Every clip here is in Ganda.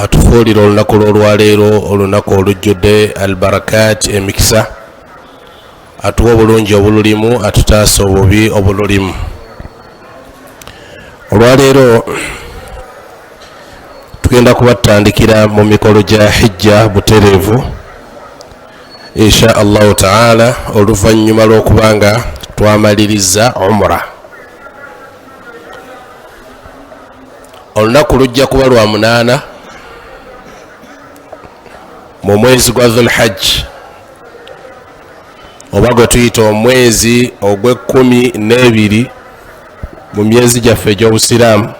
atufuulira olunaku lw'olwaleero olunaku olujjudde albarakat emikisa, atuwa obulungi obululimu, atutaasa obubi obululimu. Olwaleero tugenda kubatandikira mu mikolo gya hijja butereevu insha allahu taala oluvannyuma lw'okubanga twamaliriza umra. Olunaku lujja kuba lwa 8 mu mwezi gwa Dhul-Hajj, oba gwe tuyita omwezi ogw'12 mu myezi gyaffe egy'obusiraamu.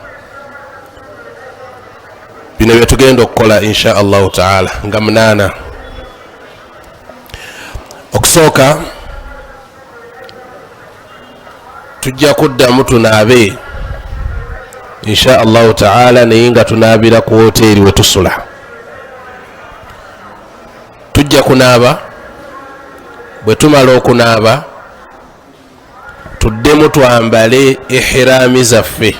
Bino bye tugenda okukola insha allahu taala nga 8. Okusooka tujja kuddamu tunaabe insha allahu taala, naye nga tunaabira ku woteeri we tusula. Tujja kunaaba, bwe tumala okunaaba tuddemu twambale ihiraami zaffe,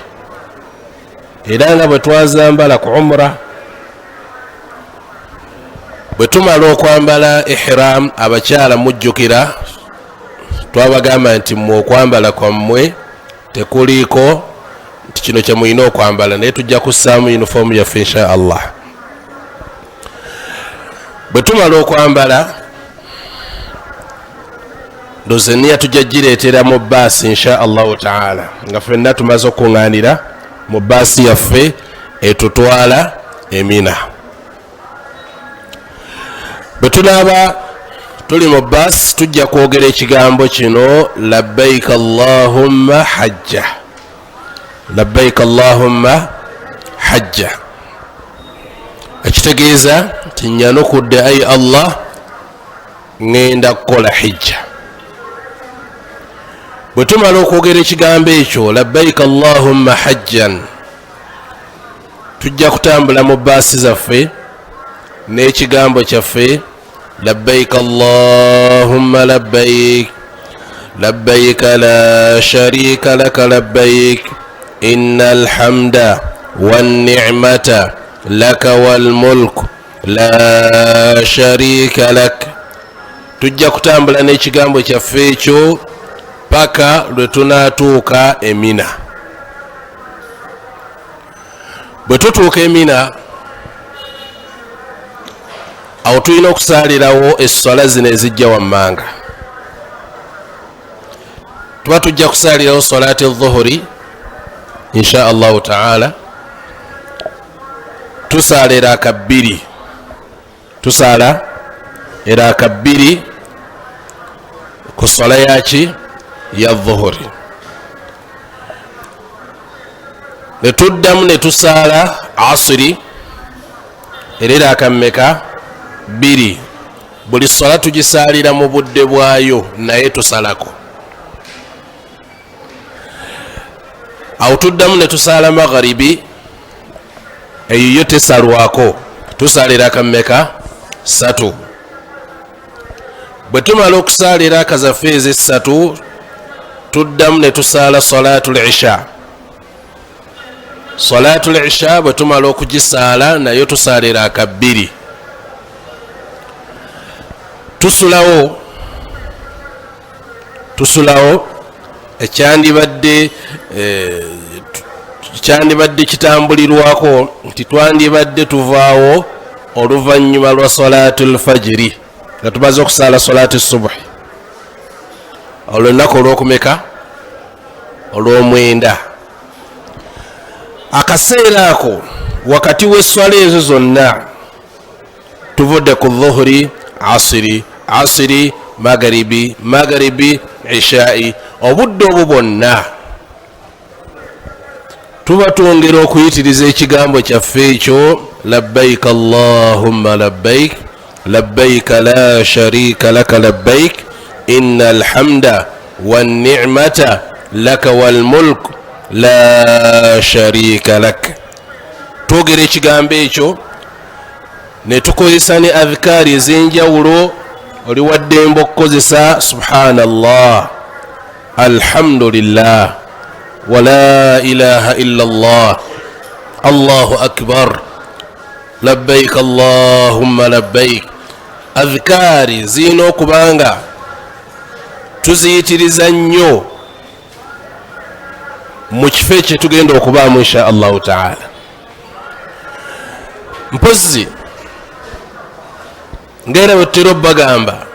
era nga bwe twazambala ku umra. Bwe tumala okwambala ihiraam, abakyala mujjukira twabagamba nti mmwe okwambala kwammwe tekuliiko nti kino kye mulina okwambala, naye tujja kussaamu yunifoomu yaffe insha allah. Bwe tumala okwambala ndoze niya tujja gireetera mu baasi insha allahu taala, nga ffenna tumaze okuŋŋaanira mu baasi yaffe etutwala Emina. Bwe tunaaba tuli mu baasi tujja kwogera ekigambo kino, labbaik allahumma hajja, labbaik allahumma hajja. Ekitegeeza nti nyanukudde ayi allah ŋŋenda kukola hijja. Bwe tumala okwogera ekigambo ekyo labbaik allahumma hajjan, tujja kutambula mu baasi zaffe n'ekigambo kyaffe labbaik allahumma labbaik, labbaik la sharika laka labbaik, innal hamda wan ni'mata laka wal mulk la sharika lak. Tujja kutambula n'ekigambo kyaffe ekyo paka lwe tunaatuuka Emina. Bwe tutuuka Emina, awo tulina okusaalirawo essala zino ezijja wammanga. Tuba tujja kusaalirawo salaati dhuhuri insha allahu taala, tusaala eraaka 2, tusaala eraaka 2 ku sala yaki ya dhuhuri. Ne tuddamu ne tusaala asiri era eraaka mmeka 2. Buli sala tugisaalira mu budde bwayo, naye tusalako. Awo tuddamu ne tusaala magharibi, eyo yo tesalwako, tusaala eraaka mmeka 3. Bwe tumala okusaala eraaka zaffe ezi 3 tuddamu ne tusaala salaatul isha. Salaatul isha bwe tumala okugisaala nayo tusaala eraaka 2. Tusulawo ekyandibadde kitambulirwako nti twandibadde tuvaawo oluvannyuma lwa salaatul fajiri nga tumaze okusaala salaatu subuhi, olunaku olw'okumeka olw'omwenda. Akaseera ako wakati w'esswala ezo zonna tuvudde ku dhuhuri, asiri, asiri, magharibi, magharibi, ishai, obudde obwo bwonna tuba twongera okuyitiriza ekigambo kyaffe ekyo labbaik allahumma labbaik, labbaik la sharika laka labbaik, innal hamda wan ni'mata laka wal mulk la sharika lak. Twogera ekigambo ekyo ne tukozesa ne adhikaari ez'enjawulo. Oli waddembe okukozesa subhanallah, alhamdulillah, wala ilaha illa allah, allahu akbar, labbaik allahumma labbaik. adhikaari zirina okubanga tuziyitiriza nnyo mu kifo ekyo tugenda okubaamu insha allahu taala. mpozi ngaera bwetutera bagamba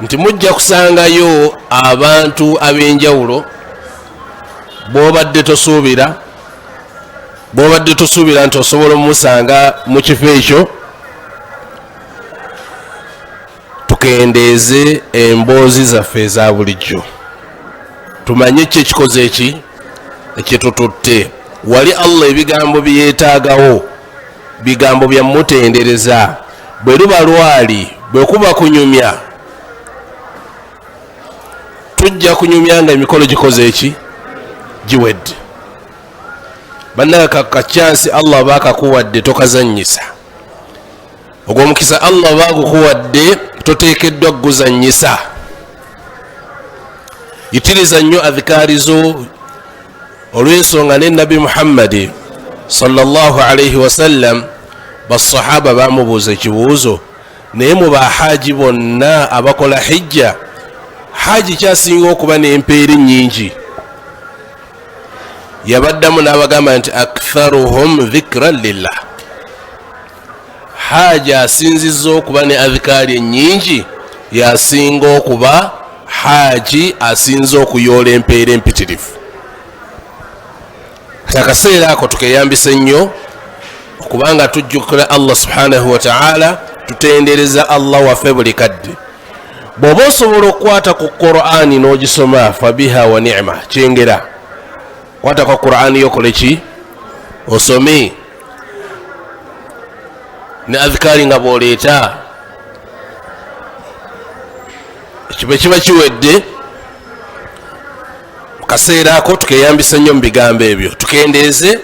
nti mujja kusangayo abantu ab'enjawulo bwobadde tosuubira nti osobola omusanga mu kifo ekyo. tukendeeze emboozi zaffe eza bulijjo, tumanye ki ekikoze ekitututte. wali allah ebigambo byetaagawo bigambo byamutendereza. bwe luba lwali bwe kuba kunyumya, tujja kunyumya nga emikolo gikoze eki giwedde. bannanga kakacyansi allah bakakuwadde tokazanyisa. ogw'omukisa allah bagukuwadde toteekeddwa guzanyisa. yitiriza nnyo adhikaari zo olw'ensonga ne nabi muhammadi sallallahu alaihi wasallam basahaba bamubuuza ekibuuzo, naye mu bahaji bonna abakola hijja haji kyasinga okuba n'empeera nnyingi? yabaddamu n'abagamba nti aktharuhum dhikran lillah. haji asinziza okuba ne adhikaari ennyingi yasinga okuba haji asinza okuyoola empeera empitirivu. akaseera ako tukeyambise nnyo okubanga tujjukira allah subhanahu wa ta'ala, tutendereza allah waffe buli kadde. bw'oba osobola okukwata ku qur'ani n'ogisoma fabiha wa ni'ma, kyengera kwata ku qur'ani yokole ki osome. ne adhikaari nga bw'oleeta ekiba kiba kiwedde. mu kaseera ako tukeyambisa nnyo mu bigambo ebyo, tukendeeze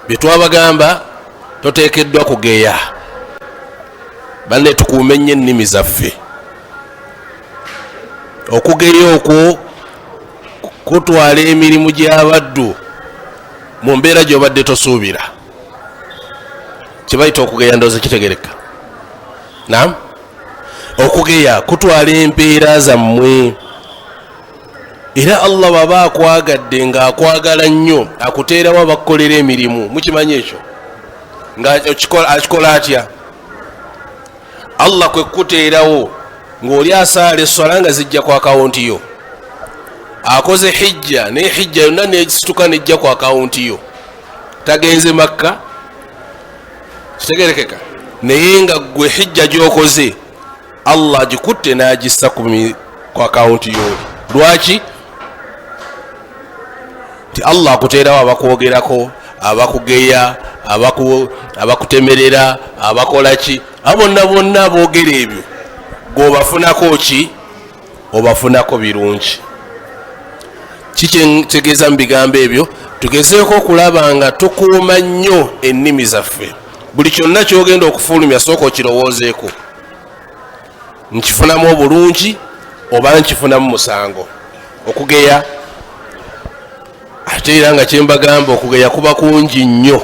bye twabagamba. toteekeddwa kugeya banne, tukuume nnyo ennimi zaffe. okugeya okwo kutwala emirimu gy'abaddu mu mbeera gy'obadde tosuubira. kibayita okugeya, ndowooza kitegereka. naam, okugeya kutwala empeera zammwe. era allah baba akwagadde ng'akwagala nnyo akuteerawo abakukolera emirimu. mukimanyi ekyo akikola atya? allah kwe kuteerawo ng'oli asaala eswala nga zijja ku akawunti yo. akoze hijja naye hijja yonna nesituka nejja ku akawunti yo. tagenze makka, kitegerekeka. naye nga gwe hijja gyokoze allah gikutte n'agissa ku akawunti yo. lwaki? ti allah akuteerawo abakwogerako, abakugeya, abakutemerera, abakolaki. abonna bonna aboogera ebyo gwobafunako ki? obafunako birungi. kikyetegeeza mu bigambo ebyo tugezeeko okulaba nga tukuuma nnyo ennimi zaffe. buli kyonna kyogenda okufulumya sooka okirowoozeeko, nkifunamu obulungi oba nkifunamu musango. okugeya ate era nga kyembagamba, okugeya kuba kungi nnyo.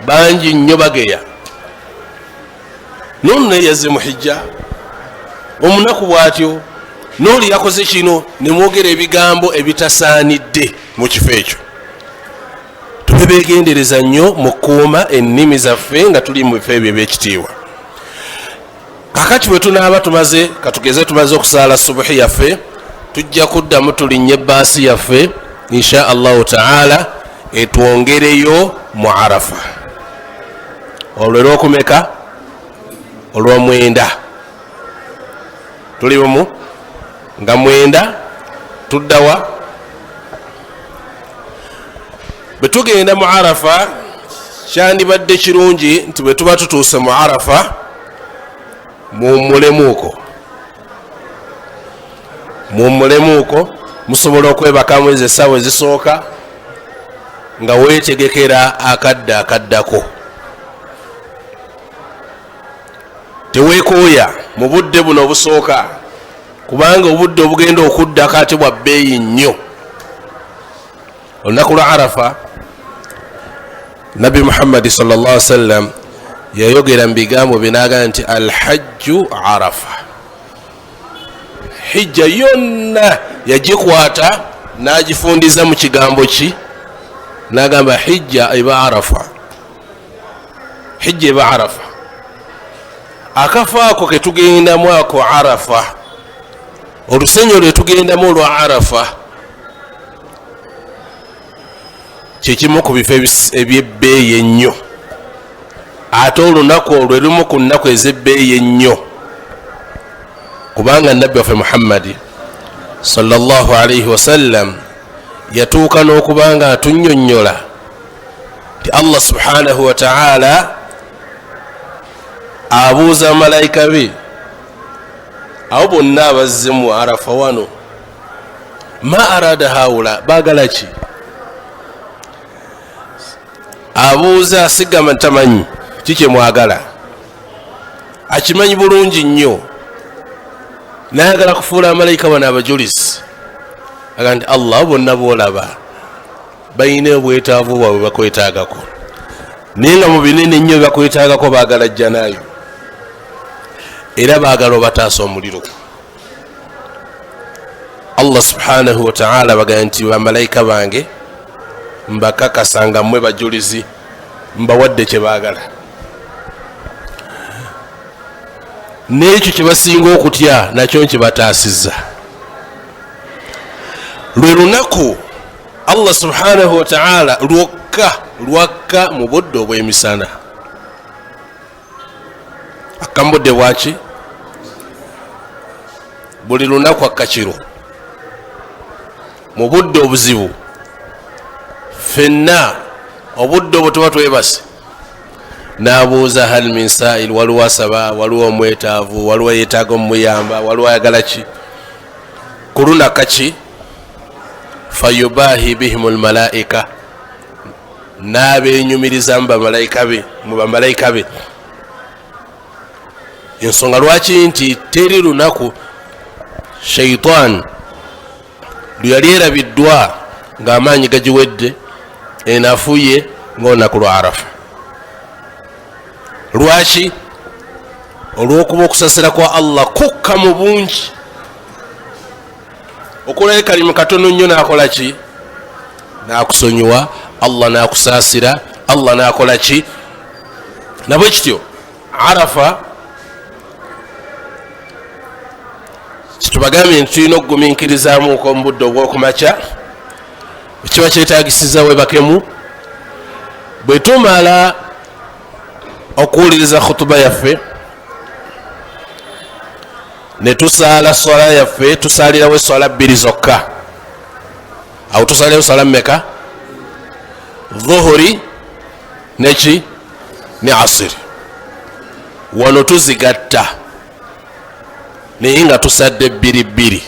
bangi nnyo bageya. noonu naye yazze mu hijja, omunaku bw'atyo, n'oli yakoze kino, ne mwogera ebigambo ebitasaanidde mu kifo ekyo. tube beegendereza nnyo mu kuuma ennimi zaffe nga tuli mu bifo ebyo eby'ekitiibwa. kakati bwe tunaaba tumaze katugeze tumaze okusaala subuhi yaffe, tujja kuddamu tulinnye ebbaasi yaffe insha allahu taala, etwongereyo mu arafa. olwo lwokumeka? olw'omwenda. tuli bumu nga mwenda tuddawa? bwe tugenda mu arafa kyandibadde kirungi nti bwe tuba tutuuse mu arafa muwummulemuuko, musobola okwebakamu ezo essaawa ezisooka nga weetegekera akadde akaddako. teweekooya mu budde buno obusooka, kubanga obudde obugenda okuddako ate bwa bbeeyi nnyo. olunaku lwa arafa Nabi Muhammad sallallahu alaihi wasallam yayogera mu bigambo binaga nti alhajju arafa, hijja yonna yagikwata nagifundiza mu kigambo ki, nagamba hijja eba arafa, hijja eba arafa. Akafo ako ketugendamu ako arafa, olusenyo lwetugendamu olwa arafa kyekimu ku bifo ebyebbeeyi ennyo, ate olunaku olwo lumu ku nnaku ez'ebbeeyi ennyo, kubanga nabbi waffe Muhammadi sallallahu alaihi wasallam yatuuka n'okubanga atunnyonnyola ti Allah subhanahu wa ta'ala abuuza bamalayika be abo bonna abazze mu arafa wano, ma arada haula, baagala ki? Abuuza asigama tamanyi kike mwagala, akimanyi bulungi nnyo, nayagala kufuula amalayika bano abajulizi, aga nti Allah bonna boolaba balina obwetaavu bwabwe bakwetaagako, naye nga mu binene nnyo bakwetaagako baagala jjanaayo, era baagala obataasa omuliro. Allah subhanahu wa ta'ala bagaa nti bamalayika bange mbakakasanga mmwe bajulizi, mbawadde kye baagala. N'ekyo kye basinga okutya nakyo nkibataasizza. Lwe lunaku Allah subhanahu wa ta'ala lwakka mu budde obw'emisana. Akambudde bwaki? Buli lunaku akkakiro mu budde obuzibu, fenna obudde obwo tuba twebase, n'abuuza hal min sa'il, waliwo asaba, waliwo omwetaavu, waliwo yeetaaga omuyamba, waliwo ayagala ki? Ku lunaka ki? fayubahi bihim almalaika, n'abenyumiriza mu bamalayika be. Ensonga lwaki nti teri lunaku shaitan luyali erabiddwa ng'amaanyi gagiwedde enafuye ng'olunaku lwa arafa. Lwaki? olw'okuba okusasira kwa Allah kukka mu bungi, okolayo kalimu katono nnyo n'akola ki? N'akusonyiwa, Allah n'akusaasira, Allah n'akola ki? Nabwe kityo arafa kitubagambye nti tulina okugumiikirizaamuko mu budde obw'okumakya, kiba kyetaagisiza webakemu. Bwe tumala okuwuliriza khutuba yaffe ne tusaala swala yaffe, tusaalirawo eswala 2 zokka. Awo tusaalirawo swala mmeka? Dhuhuri neki ne asiri. Wano tuzigatta naye nga tusadde 2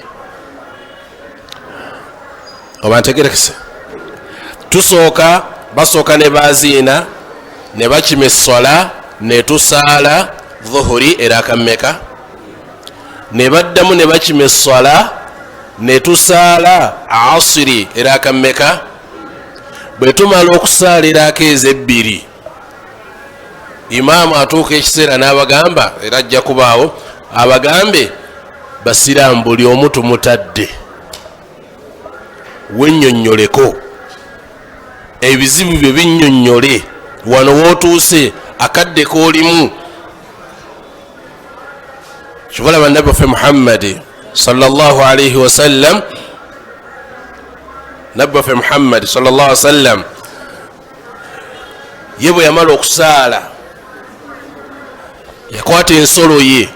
oba ntegerekese. Basooka ne baziina ne bakima essola ne tusaala dhuhuri era akammeka, ne baddamu ne bakima essola ne tusaala asiri era akammeka. Bwe tumala okusaalirako ez'ebbiri, imaamu atuuka ekiseera n'abagamba, era ajja kubaawo abagambe basiraamu buli omu tumutadde wennyonnyoleko ebizibu bye binnyonnyole, wano wootuuse akadde koolimu. Kibalaba nabbi waffe Muhammadi sallallahu alaihi wasallam, nabbi waffe Muhammadi sallallahu alaihi wasallam ye bwe yamala okusaala yakwata ensolo ye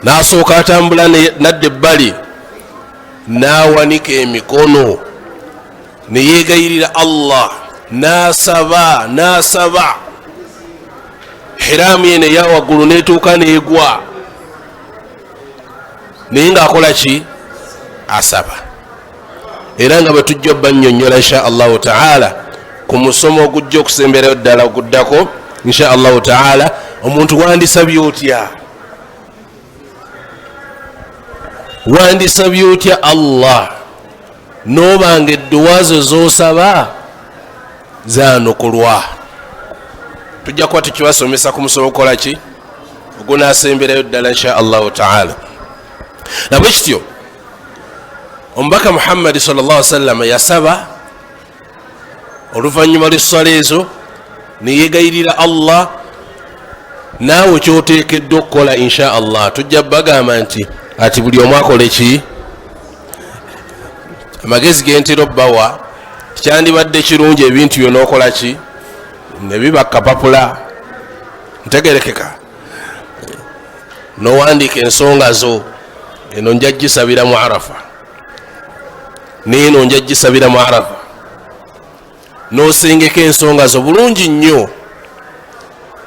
n'asooka atambula nadda ebbali n'awanika emikono ne yeegayirira Allah, n'asaba hiraamu ye neya waggulu n'etuuka n'egwa, naye ng'akola ki? Asaba. Era nga bwe tujja obbannyonnyola insha Allahu ta'ala ku musomo ogujja okusemberayo ddala oguddako insha Allahu ta'ala, omuntu wandisabye otya? Wandisabye otya Allah? N'obanga edduwa zo z'osaba zanukulwa. Tujja kuba tukibasomesa ku musomo gukola ki ogunaasemberayo ddala insha allahu taala. Nabwe kityo omubaka Muhammadi sallallahu alaihi wasallam yasaba oluvannyuma lw'essala ezo neyegayirira Allah, naawe kyoteekeddwa okukola insha allah. Tujja bagamba nti ati buli omu akole ki, amagezi gentera obbawa kyandibadde kirungi ebintu byonna okola ki ne biba kapapula ntegerekeka, nowandiika ensonga zo, eno nja gisabira mu Arafa, neeno nja gisabira mu Arafa, nosengeka ensonga zo bulungi nnyo,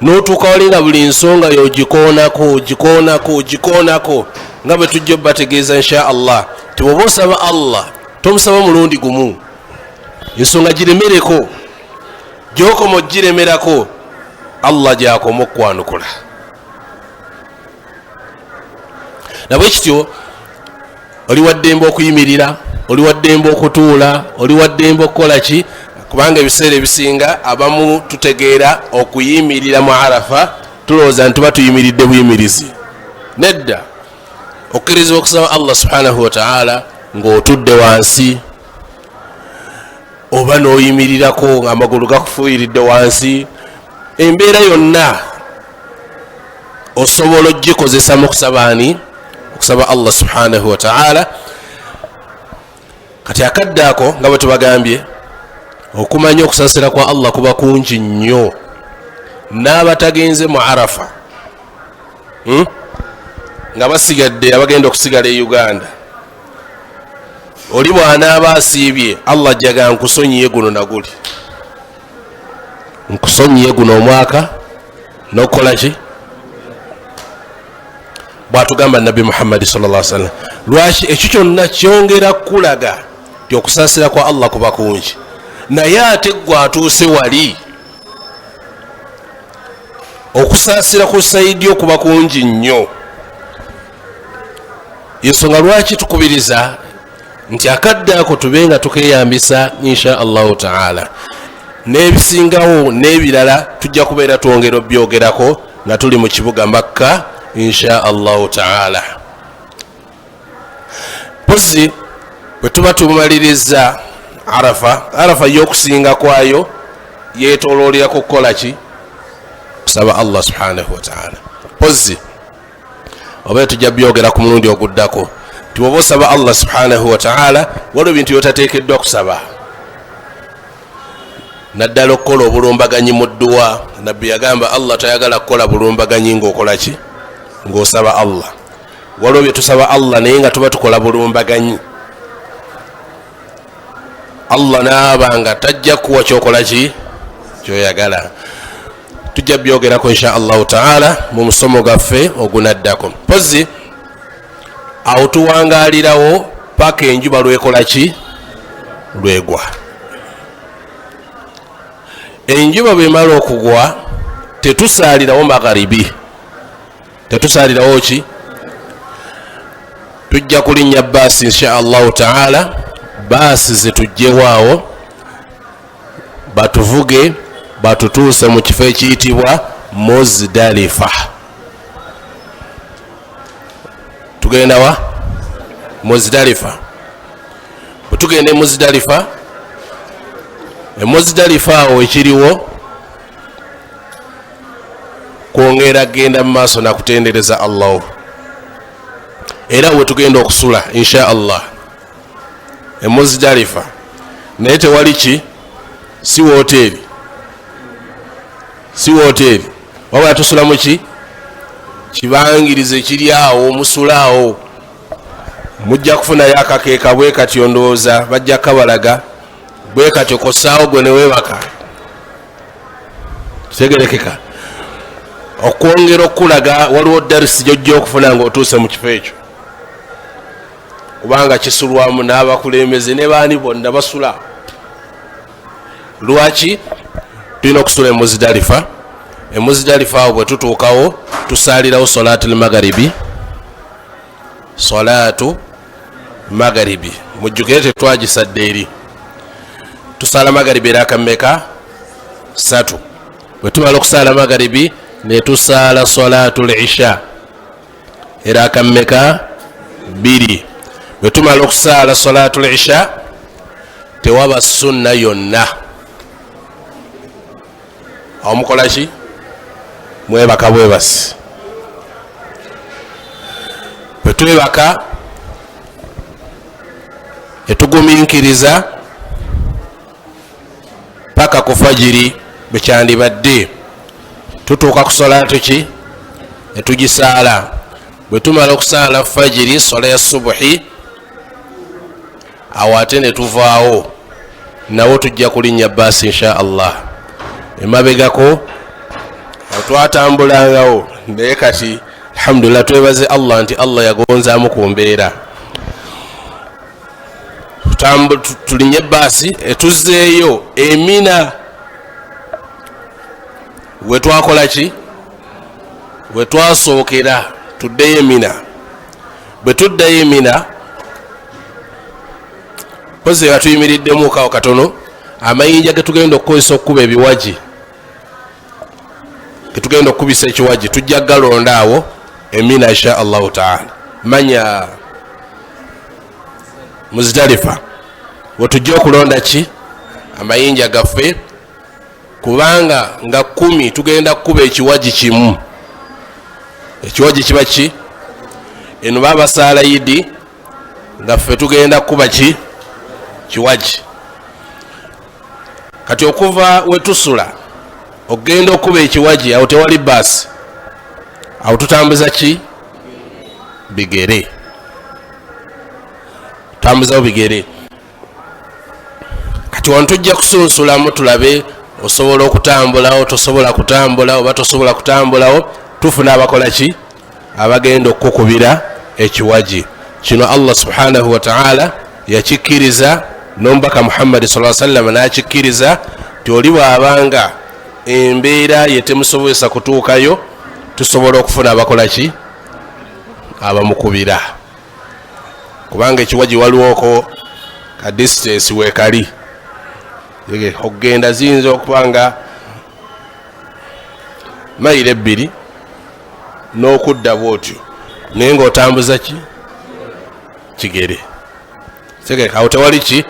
notuuka wali nga buli nsonga gikoonako nga bwe tujja bategeeza insha allah. Tibwoba osaba Allah tomusaba mulundi gumu, ensonga giremereko, gyokoma ogiremerako, Allah gyakoma okwanukula. Nabwe kityo oli waddembe okuyimirira, oli waddembe okutuula, oli waddembe okukola ki, kubanga ebiseera ebisinga abamu tutegeera okuyimirira mu Arafa tulowooza nti tuba tuyimiridde buyimirizi. Nedda, okkirizibwa okusaba Allah subhanahu wa ta'ala ng'otudde wansi oba n'oyimirirako ng'amagulu gakufuuyiridde wansi, embeera yonna osobola ogikozesa mu kusaba ani, okusaba Allah subhanahu wa ta'ala. Kati akadde ako nga bwe tubagambye okumanya okusasira kwa Allah kuba kungi nnyo. N'abatagenze mu Arafa nga basigadde abagenda okusigala e Uganda, oli bw'anaaba asiibye Allah ajjaga nkusonyiye guno naguli, nkusonyiye guno omwaka n'okukola ki, bw'atugamba Nabi Muhammad sallallahu alaihi wasallam. Lwaki? Ekyo kyonna kyongera kulaga nti okusaasira kwa Allah kuba kungi. Naye ate gwe atuuse wali okusaasira ku saidi okuba kungi nnyo. Ensonga lwaki tukubiriza nti akadde ako tube nga tukeyambisa insha allahu taala, n'ebisingawo n'ebirala tujja kubeera twongera obyogerako nga tuli mu kibuga Makka insha allahu taala. Pozi bwe tuba tumaliriza Arafa y'okusinga kwayo yeetooloolera kukola ki, kusaba Allah subhanahu wa ta'ala. Pozi oba tujja byogera ku mulundi oguddako nti bw'oba osaba Allah subhanahu wa ta'ala waliwo ebintu byotateekeddwa kusaba, naddala okukola obulumbaganyi mu dduwa. Nabbi yagamba Allah tayagala kukola bulumbaganyi ng'okola ki, ng'osaba Allah. Waliwo bye tusaba Allah naye nga tuba tukola bulumbaganyi, Allah naaba nga tajja kuwa kyokola ki, kyoyagala. Tujja byogerako insha allahu taala mu musomo gaffe ogunaddako. Pozi awo tuwangalirawo paka enjuba lwekola ki, lwegwa. Enjuba bwemala okugwa tetusaalirawo magharibi, tetusaalirawo ki, tujja kulinnya baasi insha allahu taala. Baasi zetujjewaawo batuvuge batutuuse mu kifo ekiyitibwa Muzdalifa. Tugenda wa Muzdalifa. Bwe tugenda e Muzdalifa, e Muzdalifa awo ekiriwo kwongera genda mu maaso nakutendereza Allah, era we tugenda okusula insha Allah e Muzdalifa. Naye tewali ki, si woteri, si woteri, wabula tusula mu ki, kibangirize kiri awo musulaawo. Mujja kufunayo akakeeka bwe katyo, ndowooza bajja kabalaga bwe katyo, kossaawo gwe ne weebaka. Kitegerekeka okwongera okulaga waliwo darisi gyojja okufuna ng'otuuse mu kifo ekyo, kubanga kisulwamu n'abakulembeze ne baani bonna basula. Lwaki? Tulina okusula e Muzdalifa. E Muzdalifa awo bwe tutuukawo tusaalirawo salaatu al-magharibi, salaatu magharibi. Mujjukire tetwagisadde eri, tusala magharibi eraka mmeka? 3 bwe tumala okusaala magaribi ne tusaala salatul isha era kammeka 2 bwe tumala okusaala salatul isha tewaba sunna yonna awo mukola ki mwebaka bwebasi bwe twebaka etuguminkiriza paka ku fajiri bwe kyandibadde tutuuka ku salatu ki etugisaala bwe tumala okusaala fajiri sola ya subuhi awo ate ne tuvaawo nawo tujja kulinnya baasi insha allah emabegako twatambulangawo naye kati alhamdulillah twebaze allah nti allah yagonzaamu ku mbeera tulinye baasi etuzzeeyo emina wetwakola ki wetwasookera tuddeyo emina bwe tuddayo emina pozi batuyimiriddemu kawo katono amayinja getugenda okukozesa okukuba ebiwaji getugenda okukubisa ekiwaji tujja galonda awo emina insha allahu taala manya Muzdalifa wetujja okulonda ki amayinja gaffe kubanga nga 10 tugenda kukuba ekiwaji kimu ekiwaji kiba ki eno baba saala yidi nga ffe tugenda kukuba ki kiwaji kati okuva wetusula ogenda okuba ekiwaji awo tewali baasi awo tutambuza ki bigere tambuzawo bigere kati wano tujja kusunsulamu tulabe osobola okutambulawo tosobola kutambulawo oba tosobola kutambulawo tufuna abakola ki abagenda okukubira ekiwaji kino allah subhanahu wa ta'ala yakikkiriza n'omubaka muhammadi sallallahu alaihi wasallam n'akikkiriza ti oli bw'abanga embeera yetemusobozesa kutuukayo tusobola okufuna abakola ki abamukubira kubanga ekiwaji waliwoko ka distance wekali okgenda ziyinza okubanga mayiro 2 n'okudda bwotyo naye ngaotambuza ki kigere segeka awo tewali ki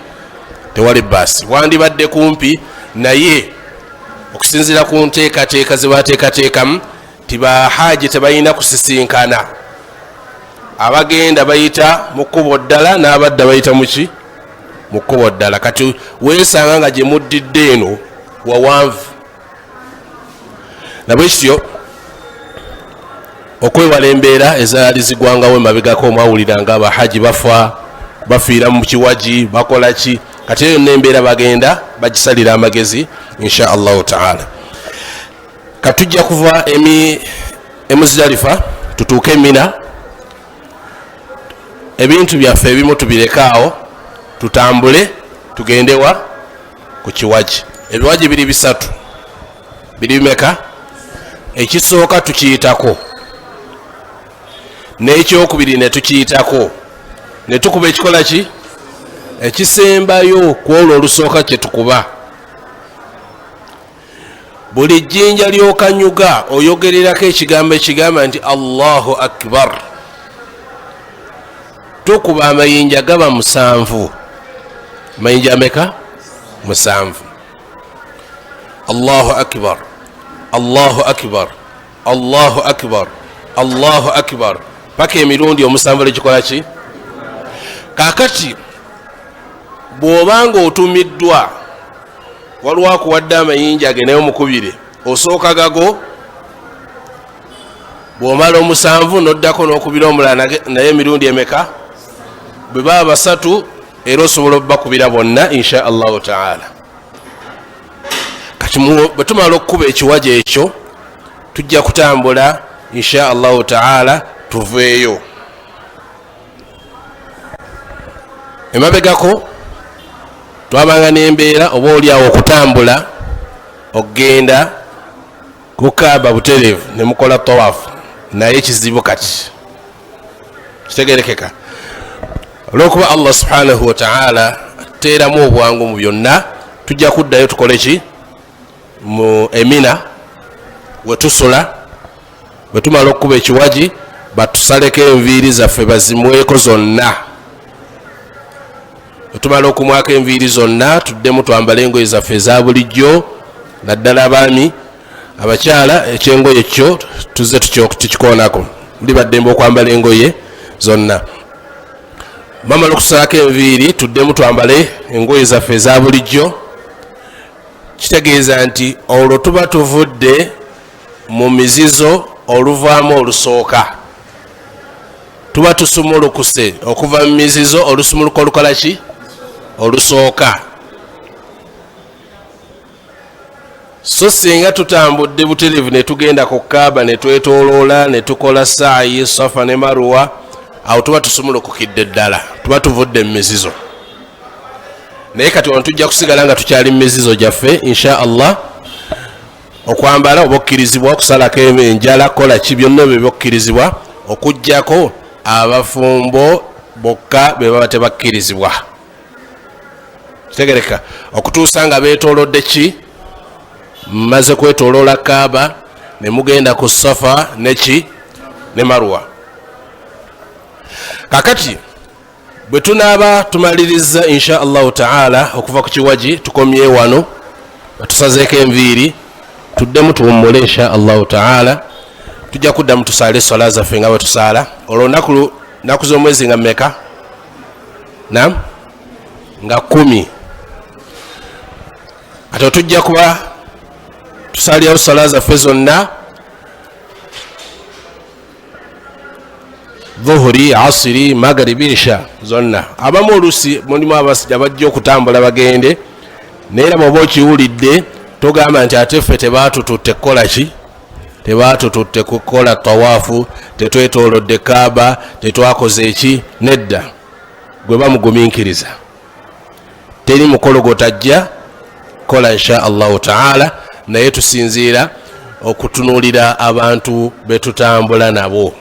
tewali baasi wandibadde kumpi naye okusinzira ku nteekateeka zebateekateekamu tibahaji tebalina kusisinkana abagenda bayita mu kkubo ddala n'abadda bayita muki mu kkubo ddala kati weesanga nga gye muddidde eno wawanvu nabwe kityo okwewala embeera ezaali zigwangawo emabegako mwawulira nga abahaji bafiira mu kiwaji bakola ki kati eyo nembeera bagenda bagisalira amagezi insha allahu taala katujja kuva Muzdalifa tutuuke Mina ebintu byaffe ebimu tubirekaawo tutambule tugendewa ku kiwaji ebiwaji biri 3 biri bimeka ekisooka tukiyitako n'ekyokubiri ne tukiyitako ne tukuba ekikola ki ekisembayo ku olwo olusooka kye tukuba buli jjinja lyokanyuga oyogererako ekigambo ekigamba nti allahu akbar tukuba amayinja gaba 7 amayinja ameka 7 allahu akbar allahu akbar allahu akbar allahu akbar paka emirundi 7 lekikola ki kakati bw'obanga otumiddwa waliwo akuwadde amayinja ge naye omukubire osooka gago bw'omala 7 noddako n'okubira omulala naye emirundi emeka bwe baba 3 era osobola obbakubira bonna insha allahu taala kati bwe tumala okukuba ekiwaji ekyo tujja kutambula insha allahu taala tuveeyo emabegako twabanga n'embeera oba oliawo okutambula okgenda kukaaba butereevu ne mukola tawaafu naye kizibu kati kitegerekeka olwokuba allah subhanahu wa ta'ala teeramu obwangu mu byonna tujja kuddayo tukole ki mu Emina wetusula wetumala okuba ekiwaji batusaleko enviiri zaffe bazimweko zonna. Wetumala okumwako enviiri zonna tuddemu twambale engoye zaffe eza bulijjo naddala abaami abakyala ekyengoye kyo tuze tukikoonako libaddembe okwambala engoye zonna. Bamala okusalako enviiri tuddemu twambale engoye zaffe eza bulijjo. Kitegeeza nti olwo tuba tuvudde mu mizizo oluvaamu olusooka, tuba tusumulukuse okuva mu mizizo olusumuluka olukola ki olusooka. So singa tutambudde butereevu ne tugenda ku Kaaba ne twetooloola ne tukola saayi Safa ne Marwa, awo tuba tusumulukukidde ddala, tuba tuvudde mu mizizo. Naye kati wano tujja kusigala nga tukyali mu mizizo gyaffe insha Allah. Okwambala oba okkirizibwa, okusalako enjala, kola ki byonna ebyo byokkirizibwa, okuggyako abafumbo bokka be baba tebakkirizibwa. Kitegereka okutuusa nga beetoolodde ki, mmaze kwetooloola Kaaba ne mugenda ku Safa neki ne Marwa. Kakati bwe tunaaba tumaliriza insha Allahu taala okuva ku kiwaji tukomye wano batusazeeko enviiri tuddemu tuwummule insha Allahu taala. Tujja kuddamu tusaale sola zaffe nga bwe tusaala. Olwo naku z'omwezi nga mmeka? Naam, nga 10. Ate tujja kuba tusalyawo sola zaffe zonna, dhuhuri, asiri, magaribi, isha zonna. Abamu olusi mulimu abasajja bajja okutambula bagende, naye bw'oba okiwulidde togamba nti ate ffe tebaatututte kukola ki, tebaatututte kukola tawaafu, tetwetoolodde Kaaba, tetwakoze eki. Nedda, gwe bamugumiikiriza. Teri mukolo gotajja kola insha Allahu taala, naye tusinziira okutunuulira abantu betutambula nabo.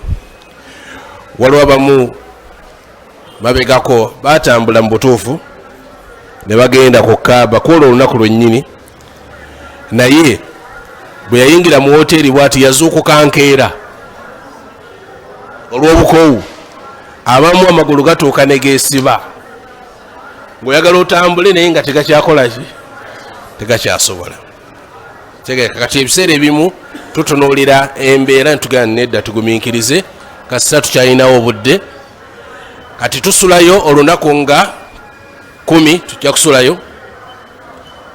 Waliwo abamu babegako batambula mu butuufu ne bagenda ku Kaaba kwolwo olunaku lwennyini, naye bwe yayingira mu woteeri bw'ati yazuukuka nkeera olw'obukoowu. Abamu amagulu gatuuka ne geesiba, ng'oyagala otambule naye nga tegakyakola ki, tegakyasobola. Tegeka kati ebiseera ebimu tutunuulira embeera ne tugenda nedda tugumiikirize, kasita tukyalinawo obudde. Kati tusulayo olunaku nga 10, tujja kusulayo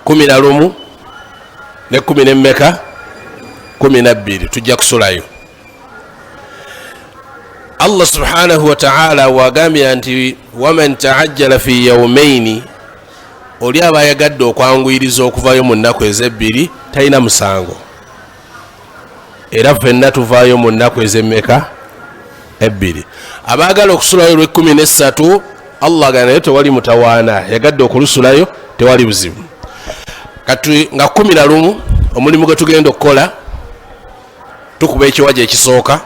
11 ne 10 ne mmeka 12 tujja kusulayo. Allah subhanahu wa ta'ala wagambye nti waman ta'ajjala fi yawmaini, oli aba ayagadde okwanguyiriza okuvayo mu nnaku ez'ebbiri talina musango. Era ffenna tuvaayo mu nnaku ez'emmeka ebbiri. Abaagala okusulayo lw'13 Allah ganayo tewali mutawaana, yagadde okulusulayo tewali buzibu. Kati nga 11 omulimu gwe tugenda okukola tukuba ekiwaji ekisooka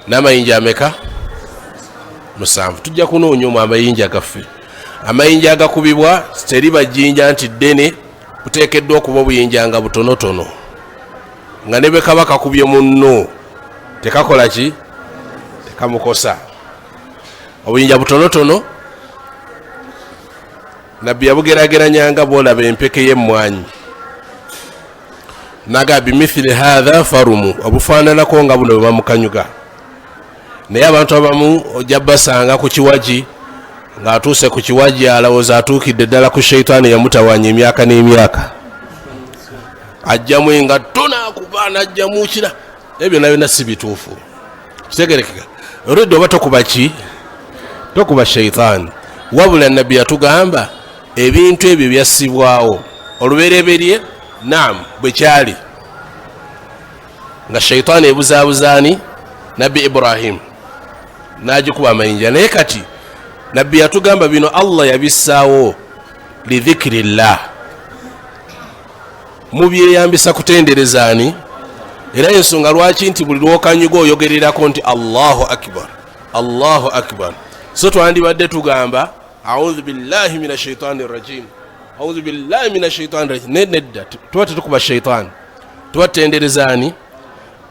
n'amayinja ameka 7. Tujja kunoonya mu amayinja gaffe. Amayinja agakubibwa teriba jjinja nti ddene, buteekeddwa okuba obuyinja nga butonotono, nga ne bwe kaba kakubye munno tekakola ki, tekamukosa. Obuyinja butonotono nabbi yabugerageranyanga bwolaba empeke y'emmwanyi, naga bimithili hatha farumu, obufaananako nga buno bwe bamukanyuga. Naye abantu abamu ojja basanga ku kiwaji, ng'atuuse ku kiwaji alowooza atuukidde ddala ku sheitaani yamutawanya emyaka n'emyaka, ajjamu engatto n'akuba n'ajjamu kira. Ebyo byonna si bituufu. Kitegerekeka olwedde oba tokuba ki, tokuba sheitaani. Wabula nabbi yatugamba ebintu ebyo byassibwawo olubereberye, naam bwe kyali nga sheitaani ebuzaabuzaani nabbi Ibrahim n'agikuba amayinja. Naye kati nabbi yatugamba bino Allah yabissaawo lidhikirillah, mubyeyambisa kutenderezaani. Era ensonga lwaki nti buli lwokanyuga oyogererako nti Allahu akbar, Allahu akbar. So twandibadde tugamba a'udhu billahi minash shaitani rajim, auzu billahi minash shaitani rajim nedda tuba tetukuba shaitan tuba tenderezani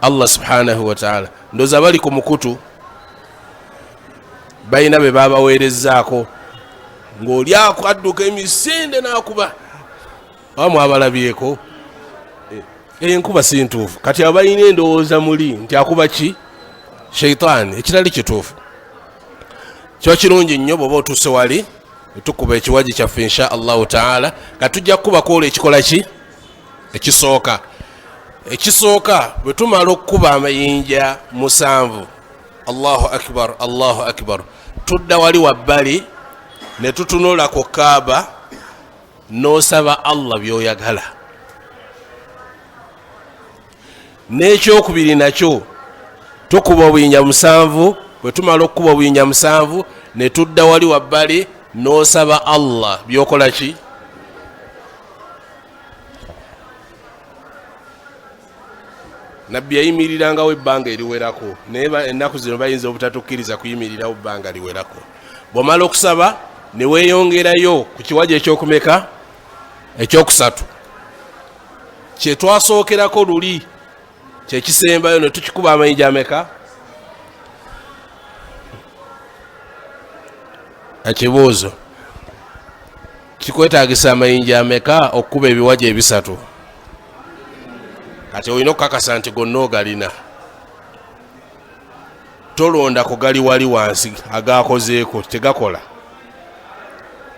Allah subhanahu wa ta'ala ndoza bali ku mukutu bayina be babaweerezaako ng'oli akadduka emisinde n'akuba bamu abalabyeko enkuba si ntuufu kati abalina endowooza muli nti akuba ki shaitaani ekirali kituufu kiba kirungi nnyo bw'oba otuuse wali tukuba ekiwaji kyaffe insha allahu taala nga tujja kukubako olwo ekikola ki ekisooka bwe tumala okukuba amayinja 7 allahu akbar tudda wali wabbali ne tutunula ku kaaba n'osaba Allah by'oyagala n'ekyokubiri nakyo tukuba obuyinja 7 bwe tumala okukuba obuyinja 7 ne tudda wali wabbali n'osaba Allah by'okola ki nabbi yayimirirangawo ebbanga eriwerako naye ennaku zino bayinza obutatukkiriza kuyimirirawo ebbanga liwerako bw'omala okusaba ne weeyongerayo ku kiwaji ekyokumeka ekyokusatu kye twasookerako luli kyekisembayo ne tukikuba amayinja ameka ekibuuzo kikwetaagisa amayinja ameka okukuba ebiwaji ebisatu kati olina okukakasa nti gonna ogalina tolonda ku gali wali wansi agakozeeko tegakola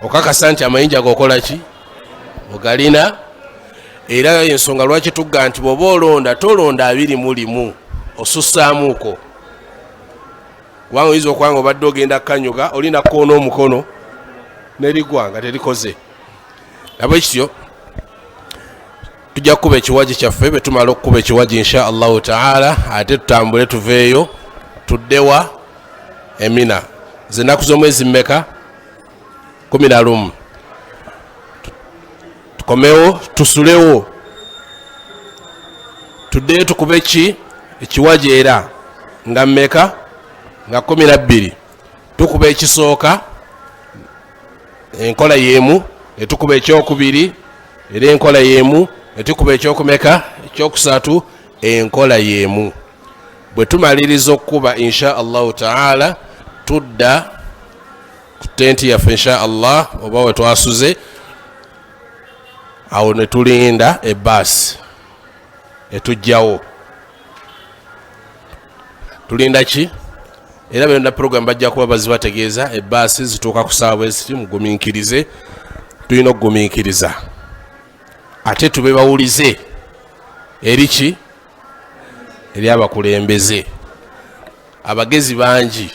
okakasa nti amayinja gokola ki ogalina era ensonga lwaki tugga nti bw'oba olonda tolonda 21 osussaamuuko kubanga oyinza okwanga obadde ogenda kukanyuga olina kkoona omukono nerigwa nga terikoze nabwe kityo tujja kukuba ekiwaji kyaffe bwe tumala okukuba ekiwaji insha allahu taala ate tutambule tuveeyo tuddewa emina zenaku z'omwezi mmeka 11 tukomewo tusulewo tuddeyo tukube ki ekiwaji era nga mmeka nga 12 tukuba ekisooka enkola yemu netukuba ekyokubiri era enkola yemu netukuba ekyokumeka ekyokusatu enkola yemu bwe tumaliriza okukuba insha allahu taala tudda ku tenti yaffe insha allah oba we twasuze awo ne tulinda ebbaasi etujjawo tulinda ki era byonna program bajja kuba bazibategeeza ebbaasi zituuka ku saawa eziti mugumiikirize tulina okugumiikiriza ate tube bawulize eri ki eri abakulembeze abagezi bangi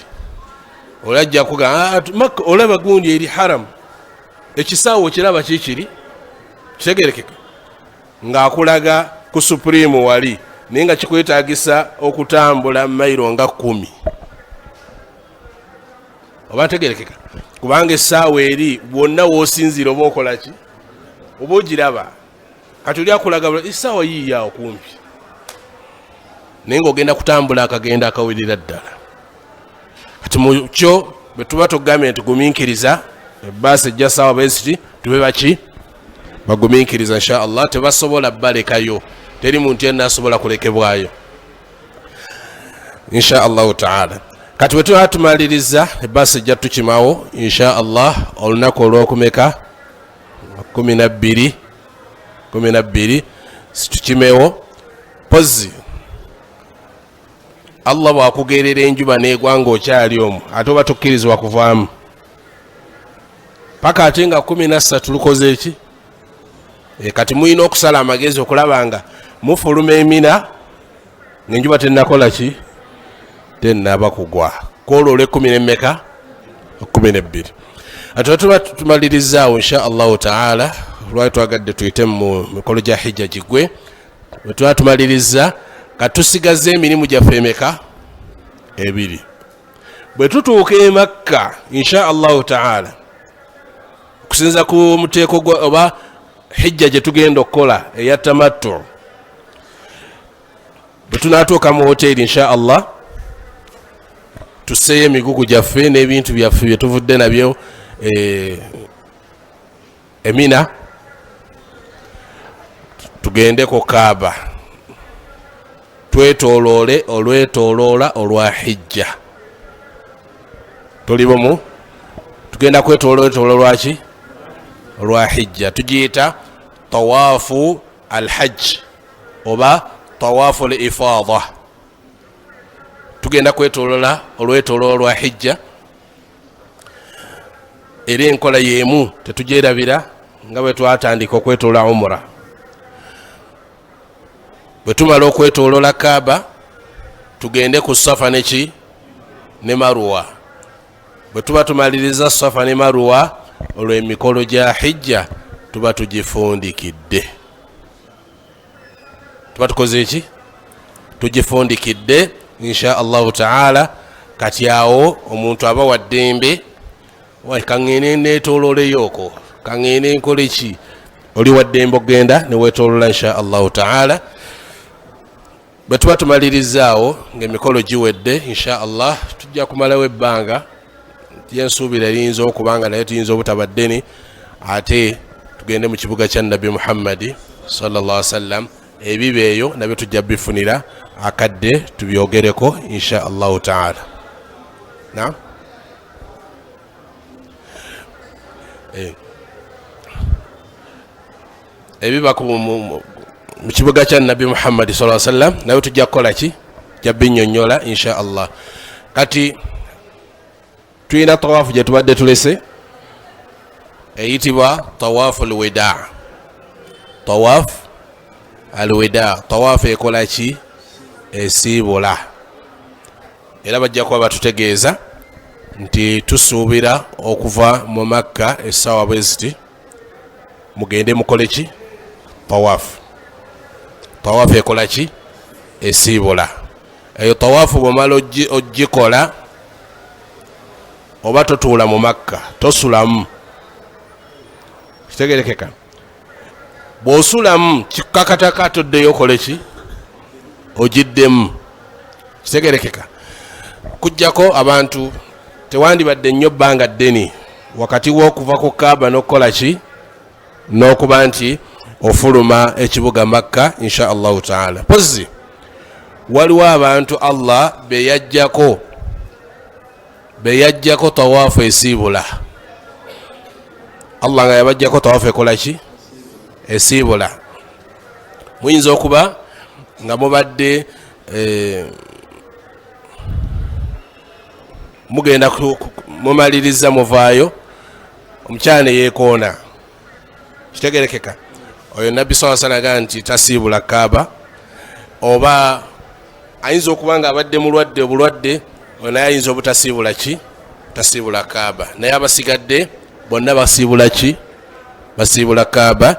olajja kuga olaba gundi eri haram ekisaawo kiraba kikiri kitegerekeka ng'akulaga ku supreme wali naye nga kikwetaagisa okutambula mailo nga 10 oba ntegerekeka kubanga essaawa eri bwonna woosinziira oba okola ki oba ogiraba kati oli akulaga essaawa yiiyaawo kumpi naye ng'ogenda kutambula akagenda akawerera ddala kati mu kyo bwe tuba tugambye nti gumiikiriza ebbaasi ejja saawa bweziti tube baki bagumiikiriza insha allah tebasobola balekayo teri muntu yenna asobola kulekebwayo insha allahu taala kati bwe tuba tumaliriza ebbaasi ejja tukimawo insha allah olunaku olw'okumeka 12 situkimewo pozi allah bwakugerera enjuba negwanga okyali omu ate oba tukkirizibwa kuvaamu paka ate nga 13 lukoze eki kati muyina okusala amagezi okulaba nga mufuluma emina ng'enjuba tennakola ki tennaba kugwa kwolwo olwe 10 nemmeka 12 ate tuba tumalirizzaawo insha allahu taala lwali twagadde tuyite mu mikolo gya hijja gigwe bwe tuba tumaliriza katusigaze emirimu gyaffe emeka 2 bwe tutuuka e Makka insha allahu taala okusinza ku muteeko oba hijja gye tugenda okukola eya tamattu bwe tunaatuuka mu hoteri insha allah tusseeyo emigugu gyaffe n'ebintu byaffe bye tuvudde nabyo emina tugende ku Kaaba twetoloole olwetoloola olwa hijja. Tuli bumu? Tugenda kwetoloola olwetoloola lwaki? Olwa hijja. Tugiyita tawaafu alhajj oba tawaafu al-ifaada. Tugenda kwetoloola olwetoloola olwa hijja. Era enkola yemu tetugyerabira nga bwe twatandika okwetoloola umra. Bwe tumala okwetoloola Kaaba tugende ku Safa neki ne Marwa. Bwe tuba tumaliriza Safa ne Marwa olw'emikolo gya hijja tuba tugifundikidde. Tuba tukoze ki? Tugifundikidde insha Allahu taala. Kati awo omuntu aba wa ddembe kaŋŋende neetolooleyo okwo, kaŋŋende nkole ki? Oli wa ddembe ogenda ne weetoloola insha Allahu taala. Bwe tuba tumalirizaawo ng'emikolo giwedde insha Allah tujja kumalawo ebbanga yensuubira liyinza okubanga naye tuyinza obutaba ddene ate tugende mu kibuga kya Nabbi Muhammadi sallallahu alaihi wasallam. Ebiba eyo nabyo tujja bifunira akadde tubyogereko insha Allahu taala. Naam. Ebiba mu kibuga kya Nabbi Muhammad sallallahu alaihi wasallam nayo tujja kukola ki? Tujja binnyonnyola insha Allah. Kati tuyina tawaafu gye tubadde tulese eyitibwa tawaafu alwida. Tawaafu alwida, tawaafu ekola ki? Esiibula. Era bajja kuba batutegeeza nti tusuubira okuva mu Makka essaawa bwe ziti mugende mukole ki? Tawaafu. Tawaafu ekola ki? Esiibula. Eyo tawaafu bw'omala ogikola oba totuula mu Makka, tosulamu. Kitegerekeka? Bw'osulamu kikakataka toddeyo okole ki? Ogiddemu. Kitegerekeka? Kujjako abantu tewandibadde nnyo bbanga ddene wakati w'okuva ku Kaaba n'okukola ki? N'okuba nti ofuluma ekibuga Makka insha Allahu taala. Pozzi waliwo abantu Allah beyajjako tawaafu esiibula. Allah nga yabajjako tawaafu ekola ki? Esiibula. Muyinza okuba nga mubadde mugenda mumaliriza muvaayo omukyala ne yeekoona. Kitegerekeka? Oyo Nabbi sallallahu alaihi wasallam nti tasiibula Kaaba. Oba ayinza okuba nga abadde mulwadde obulwadde oyo naye ayinza obutasiibula ki? Tasiibula Kaaba. Naye abasigadde bonna basiibula ki? Basiibula Kaaba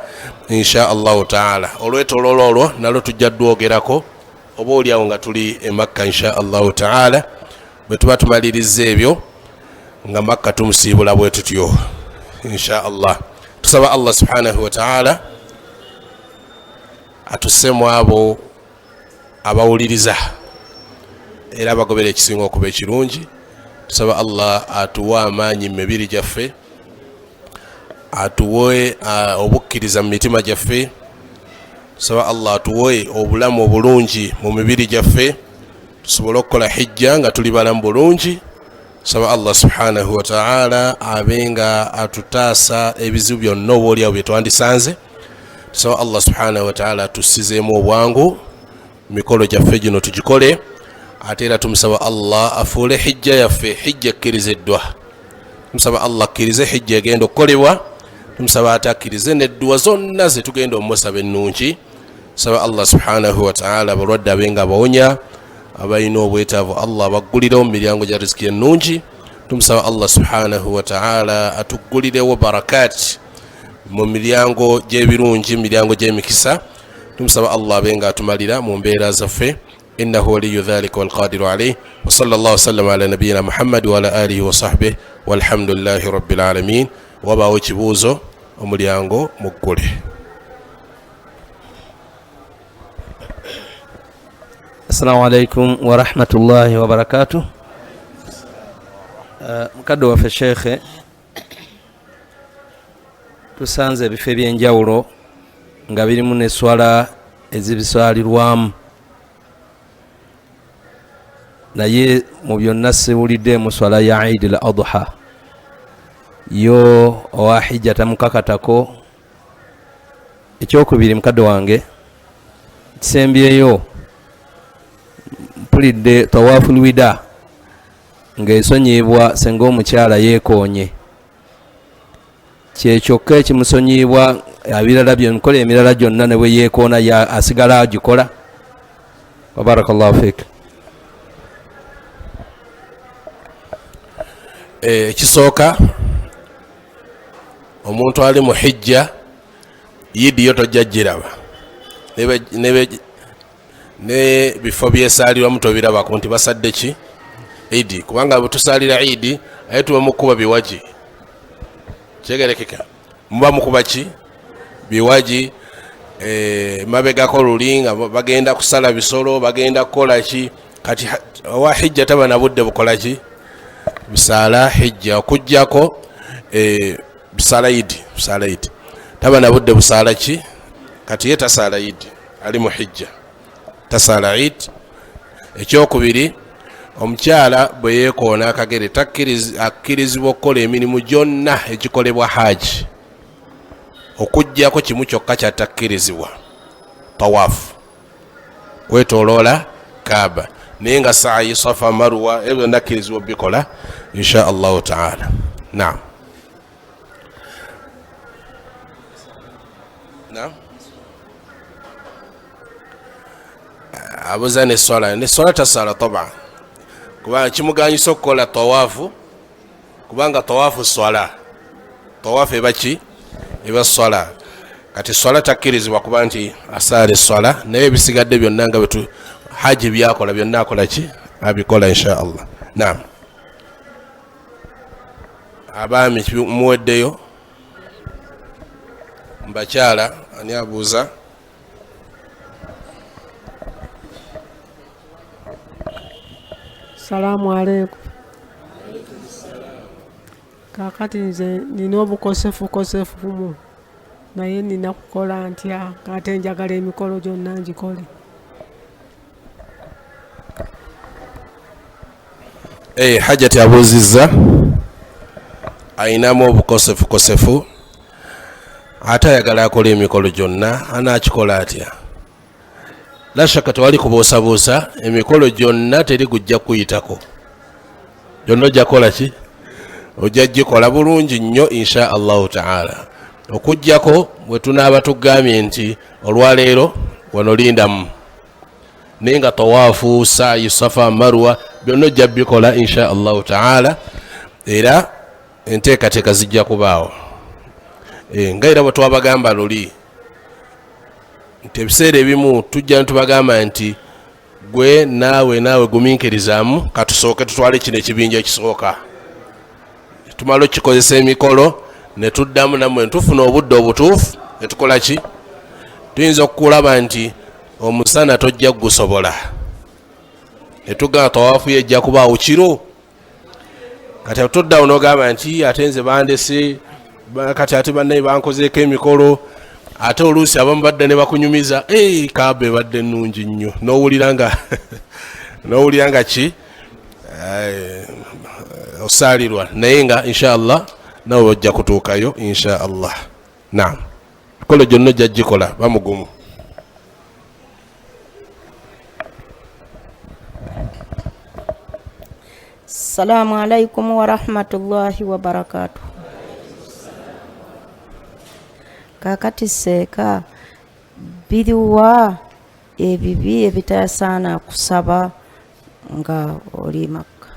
insha Allahu taala. Olwetoloola olwo nalwo tujja dwogerako oba oliawo nga tuli e Makka insha Allahu taala. Bwe tuba tumaliriza ebyo nga Makka tumusiibula bwe tutyo insha Allah. Tusaba Allah subhanahu wa ta'ala atussemu abo abawuliriza era abagobera ekisinga okuba ekirungi. Tusaba Allah atuwe amaanyi mu mibiri gyaffe, atuwe obukkiriza mu mitima gyaffe. Tusaba Allah atuwe obulamu obulungi mu mibiri gyaffe tusobole okukola hijja nga tuli balamu bulungi. Saba Allah subhanahu wa ta'ala abenga atutaasa ebizibu byonna oboolyawo bye twandisanze. Tusaba Allah subhanahu wa ta'ala atussizeemu obwangu mikolo gyaffe gino tugikole. Ate era tumusaba Allah afuule hijja yaffe hijja ekkiriziddwa. Tumusaba Allah akkirize hijja egenda okukolebwa. Tumusaba ate akkirize n'edduwa zonna ze tugenda omusaba ennungi. Saba Allah subhanahu wa ta'ala abalwadde abenga abawonya, abayina obwetaavu Allah abaggulirawo mu miryango gya riziki ennungi. Tumusaba Allah subhanahu wa ta'ala atuggulirewo barakaati mu miryango gy'ebirungi, miryango gy'emikisa. Tumusaba Allah abenga atumalira mu mbeera zaffe. Innahu waliyyu dhalika wal qadiru alayhi. Wa sallallahu wasallam ala nabiyyina Muhammad wa ala alihi wa sahbihi walhamdulillahi rabbil alamin. Wabaawo ekibuuzo omulyango muggule. Assalamu alaikum wa rahmatullahi wa barakatuh. Mukadde waffe Sheikhe, tusanze ebifo ebyenjawulo nga birimu n'esswala ezibiswalirwamu, naye mu byonna siwuliddeemu swala ya Eid al-Adha. Yo owa hijja tamukakatako. Ekyokubiri mukadde wange kisembyeyo mpulidde tawaafu lwida ng'esonyibwa senga omukyala yeekoonye, kyekyokka ekimusonyibwa, ebirala by'emikola emirala gyonna ne bwe yeekoona asigala agikola. Barakallahu fiik. Ekisooka, omuntu ali mu hijja Yidi yo tojja giraba, ne bifo byesaalirwamu tobirabako nti basadde ki Idi, kubanga bwe tusaalira Idi aye tuba mukuba biwaji, kyegerekeka muba mukuba ki biwaji, mabegako lulinga bagenda kusala bisolo, bagenda kukola ki. Kati owa hijja taba na budde bukola ki bisaala hijja, okujjako bisaala Idi, taba na budde busaala ki. Kati ye tasaala Idi, ali mu hijja tasaala Eid. Ekyokubiri, omukyala bwe yeekoona akagere akkirizibwa okukola emirimu gyonna egikolebwa haji, okujjako kimu kyokka kyatakkirizibwa, tawaafu, kwetoloola Kaaba, naye nga saayi Safa Marwa ebyo nakkirizibwa bikola insha Allahu taala. Naam. Abuza neswala tasala toba, kubanga kimuganyisa okukola tawaafu, kubanga tawaafu swala, tawaafu ebaki eba swala. Kati swala takkirizibwa kuba nti asaala swala, naye ebisigadde byonna nga betu haji byakola byonna akola ki abikola insha Allah. Naam. Abaami muweddeyo mbakyala ani abuuza? Salamu alaikum. Kakati nze nina obukosefu mu, naye nina kukola ntya ate njagala emikolo gyonna ngikole? Hajjati abuuzizza ayinamu obukosefu ate ayagala akola emikolo gyonna, anaakikola atya? La shaka tewali kubuusabuusa, emikolo gyonna teri gujja kuyitako, gyonna ojja kola ki? Ojja gikola bulungi nnyo insha Allahu taala. Okujjako bwe tunaaba tugambye nti olwaleero wano lindamu, naye nga tawaafu, saayi, Safa, Marwa byonna ojja bikola insha Allahu taala, era enteekateeka zijja kubaawo. Nga era bwe twabagamba luli nti ebiseera ebimu tujja ntubagamba nti gwe naawe gumiikirizaamu, katusooke tutwale kino ekibinja ekisooka, tumala okukikozesa emikolo ne tuddamu nammwe ntufuna obudde obutuufu ne tukola ki? Tuyinza okulaba nti omusana tojja kugusobola, ne tugamba tawaafu yejja kubaawo kiro. Kati tuddawo n'ogamba nti ate nze bandese, kati ate bannaye bankozeeko emikolo, ate oluusi abamu badde ne bakunyumiza, Kaaba ebadde nnungi nnyo, n'owulira nga ki osaalirwa, naye nga insha Allah nawe ojja kutuukayo insha Allah. Naam, mikolo gyonna ojja gikola bamugumu. Assalamu alaikum wa rahmatullahi wa barakatuh. Kakati seeka biriwa ebibi ebitasaana kusaba nga oli Makka?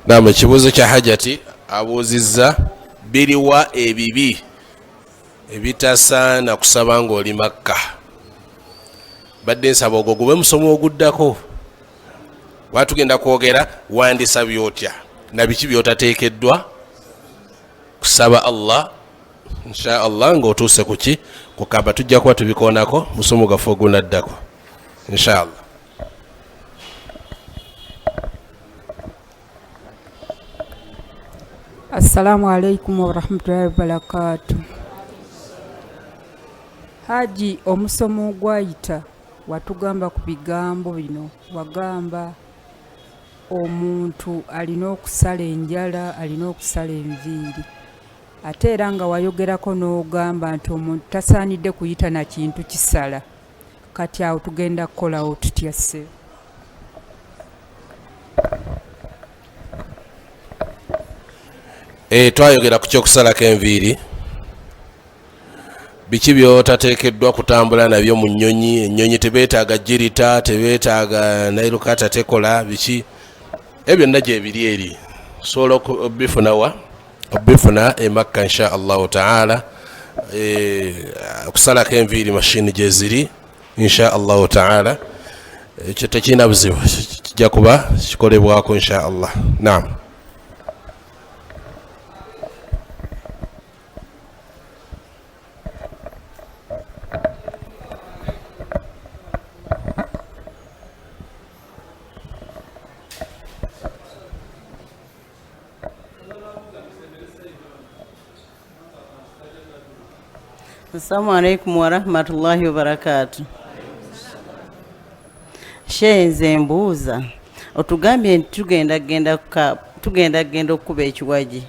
Naam, ekibuuzo kya Hajjati abuuzizza biriwa ebibi ebitasaana kusaba nga oli Makka. Badde nsaba ogwo gube musomo oguddako, watugenda kwogera wandisabye otya na biki byotateekeddwa kusaba Allah insha Allah ng'otuuse ku ki ku Kaaba. Tujja kuba tubikoonako musomo gaffe ogunaddako insha Allah. Assalamu alaikum warahmatullahi wabarakatuh. Haji, omusomo gwayita watugamba ku bigambo bino, wagamba omuntu alina okusala enjala, alina okusala enviiri, ate era nga wayogerako n'ogamba nti omuntu tasaanidde kuyita na kintu kisala. Kati awo tugenda kukolawo tutya ssebo? Twayogera ku kyokusalako enviiri. Biki byotateekeddwa kutambula nabyo mu nnyonyi? Ennyonyi tebeetaaga jirita, tebeetaaga nairukata tekola biki? Ebyo byonna gyebiri eri. Osobola obifuna e Makka insha allahu taala. Okusalako enviiri mashini gyeziri insha allahu taala. Ekyo tekirina buzibu, kijja kuba kikolebwako insha allah. Naam. Assalamu alaikum warahmatullahi wabarakatuh. Nze mbuuza otugambye nti tugenda okukuba ekiwaji.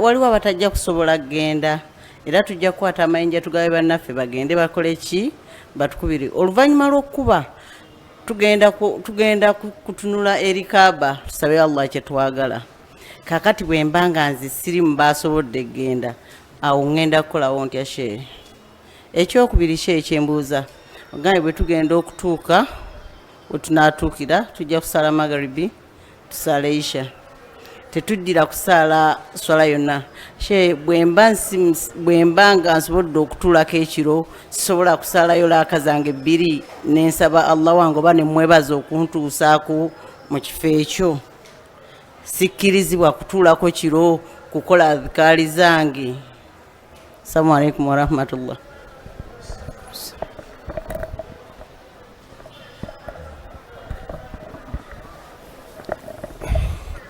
Waliwo abatajja kusobola kgenda era tujja kukwata amayinja tugabe bannaffe bagende bakole ki batukubire. Oluvannyuma lw'okuba tugenda kutunula eri Kaaba tusabe Allah kye twagala. Kakati bwe mba nga nze sirimu baasobodde kgenda, awo ngenda kukolawo ntya shehe? Ekyokubiri shehe kyembuuza ogambye bwe tugenda okutuuka we tunaatuukira tujja kusala magaribi tusale isha, tetuddira kusala swala yonna. Shehe bwe mba nga nsobodde okutuulako ekiro sisobola kusalayo laaka zange 2 nensaba Allah wange oba ne mwebaza okuntuusaako mu kifo ekyo, sikkirizibwa kutuulako kiro kukola adhikaari zange. Assalamu alaikum warahmatullah.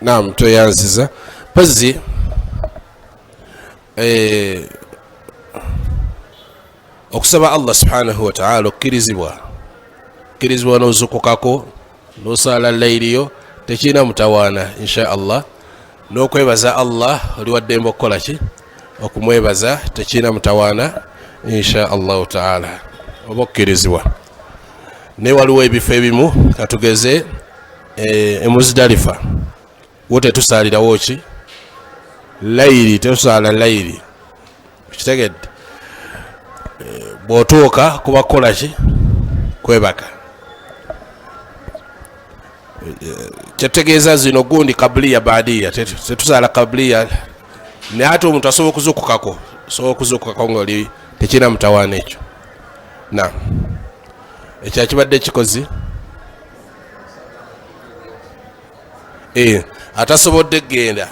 Naam, toyanziza pazzi okusaba Allah subhanahu wa ta'ala okkirizibwa n'ozukukako n'osala layiriyo tekirina mutawaana insha Allah, n'okwebaza Allah oli waddembe okukola ki okumwebaza tekirina mutawaana insha allahu taala oba okkirizibwa. Naye waliwo ebifo ebimu katugeze Muzdalifa wo tetusaalirawo ki layiri, tetusaala layiri, kitegedde bw'otuuka kuba kukola ki kwebaka. Kyetegeeza zino gundi kabliya baadiya, tetusaala kabliya, naye ate omuntu asobola okuzukukako ng'oli tekirina mutawaana ekyo. Naam, ekyo kibadde kikozi atasobodde genda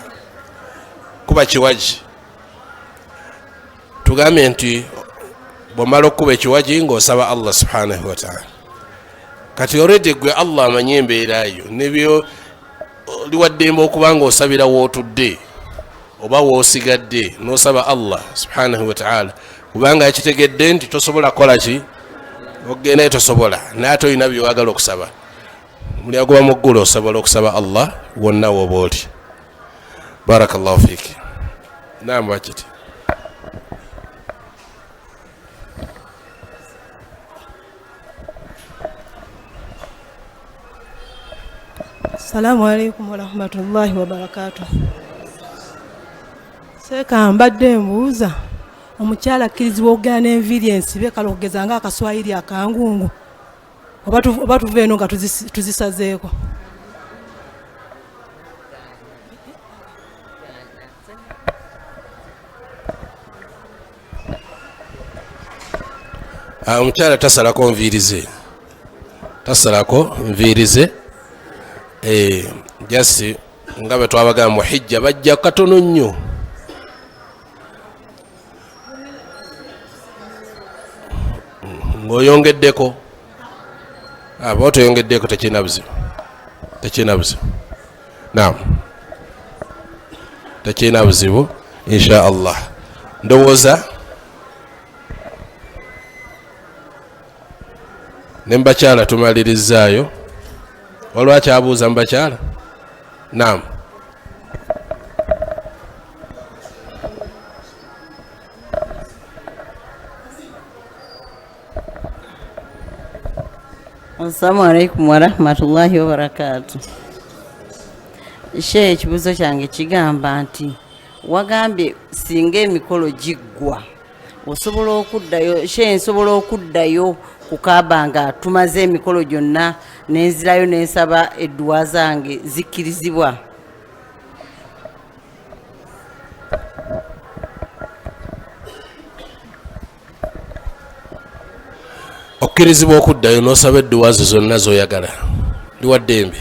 kuba kiwaji, tugambye nti bw'omala okukuba ekiwaji ng'osaba Allah subhanahu wa ta'ala. Kati already gwe Allah amanyi embeera yo nebyo liwaddembe okuba ng'osabira wootudde oba woosigadde n'osaba Allah subhanahu wa ta'ala, kubanga yakitegedde nti tosobola kukola ki ogenda tosobola, naye ate olina byowagala okusaba. Muli agoba mu ggulu osobola okusaba Allah wonna woba oli. Barakallahu fiiki. Naam, bakiti. Assalamu alaikum warahmatullahi wabarakatuh. Seeka mbadde mbuuza omukyala akkirizibwa okugenda n'enviiri ensibe kale okugeza nga akaswahiri akangungu oba tuva eno nga tuzisazeeko? Omukyala tasalako nviiri ze, jasi nga bwe twabagamba mu hijja bajja katono nnyo. Ng'oyongeddeko aba otoyongeddeko tekirina buzibu. Naam. tekirina buzibu insha allah. Ndowooza ne mubakyala tumalirizzaayo. Waliwo akyabuuza mubakyala? Naam. Assalamu alaikum warahmatullahi wabarakatu. Sheikh, ekibuuzo kyange kigamba nti wagambye singa emikolo giggwa osobola okuddayo. Sheikh, nsobola okuddayo ku Kaaba nga tumaze emikolo gyonna nenzirayo nensaba edduwa zange zikkirizibwa? Okkirizibwa okuddayo n'osaba edduwa zo zonna z'oyagala, liwa ddembe.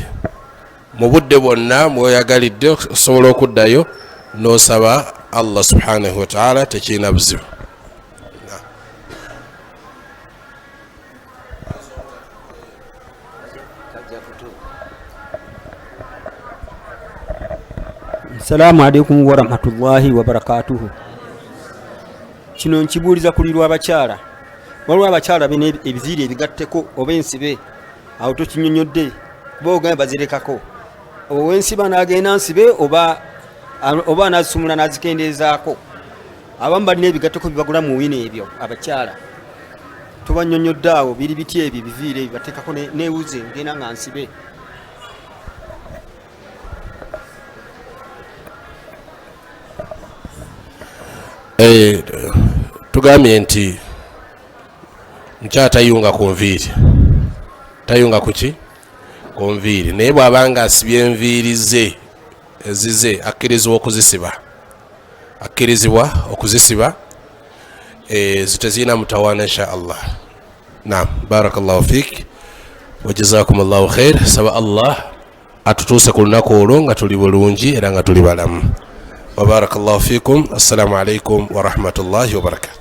Mu budde bwonna mwoyagalidde osobola okuddayo n'osaba Allah subhanahu wa ta'ala, tekirina buzibu. Assalamu alaikum warahmatullahi wabarakatuhu. Kino nkibuuliza kulirwa abakyala. Waliwo abakyala bina ebiziiri ebigatteko oba ensibe, awo tokinyonyodde boogamba bazirekako. Owensiba n'agenda nsibe oba n'azisumula n'azikendeezaako. Abamu balina ebigatteko bibagula mu wino ebyo abakyala. Tubanyonyodde awo biri biti ebyo ebiviiri ebyo bateekako neewuze ngenda nga nsibe. Tugambye nti mukyala tayunga ku nviiri, tayunga kuki? Ku nviiri. Naye bw'abanga asibye enviiri ze ezize akkirizibwa okuzisiba, akkirizibwa okuzisiba, zitezirina mutawaana insha allah. Naam, barakallahu fiik wa jazakumullahu khair. Saba allah atutuuse ku lunaku olwo nga tuli bulungi era nga tuli balamu. Wa barakallahu fiikum. Assalamu alaikum wa rahmatullahi wa barakatuh.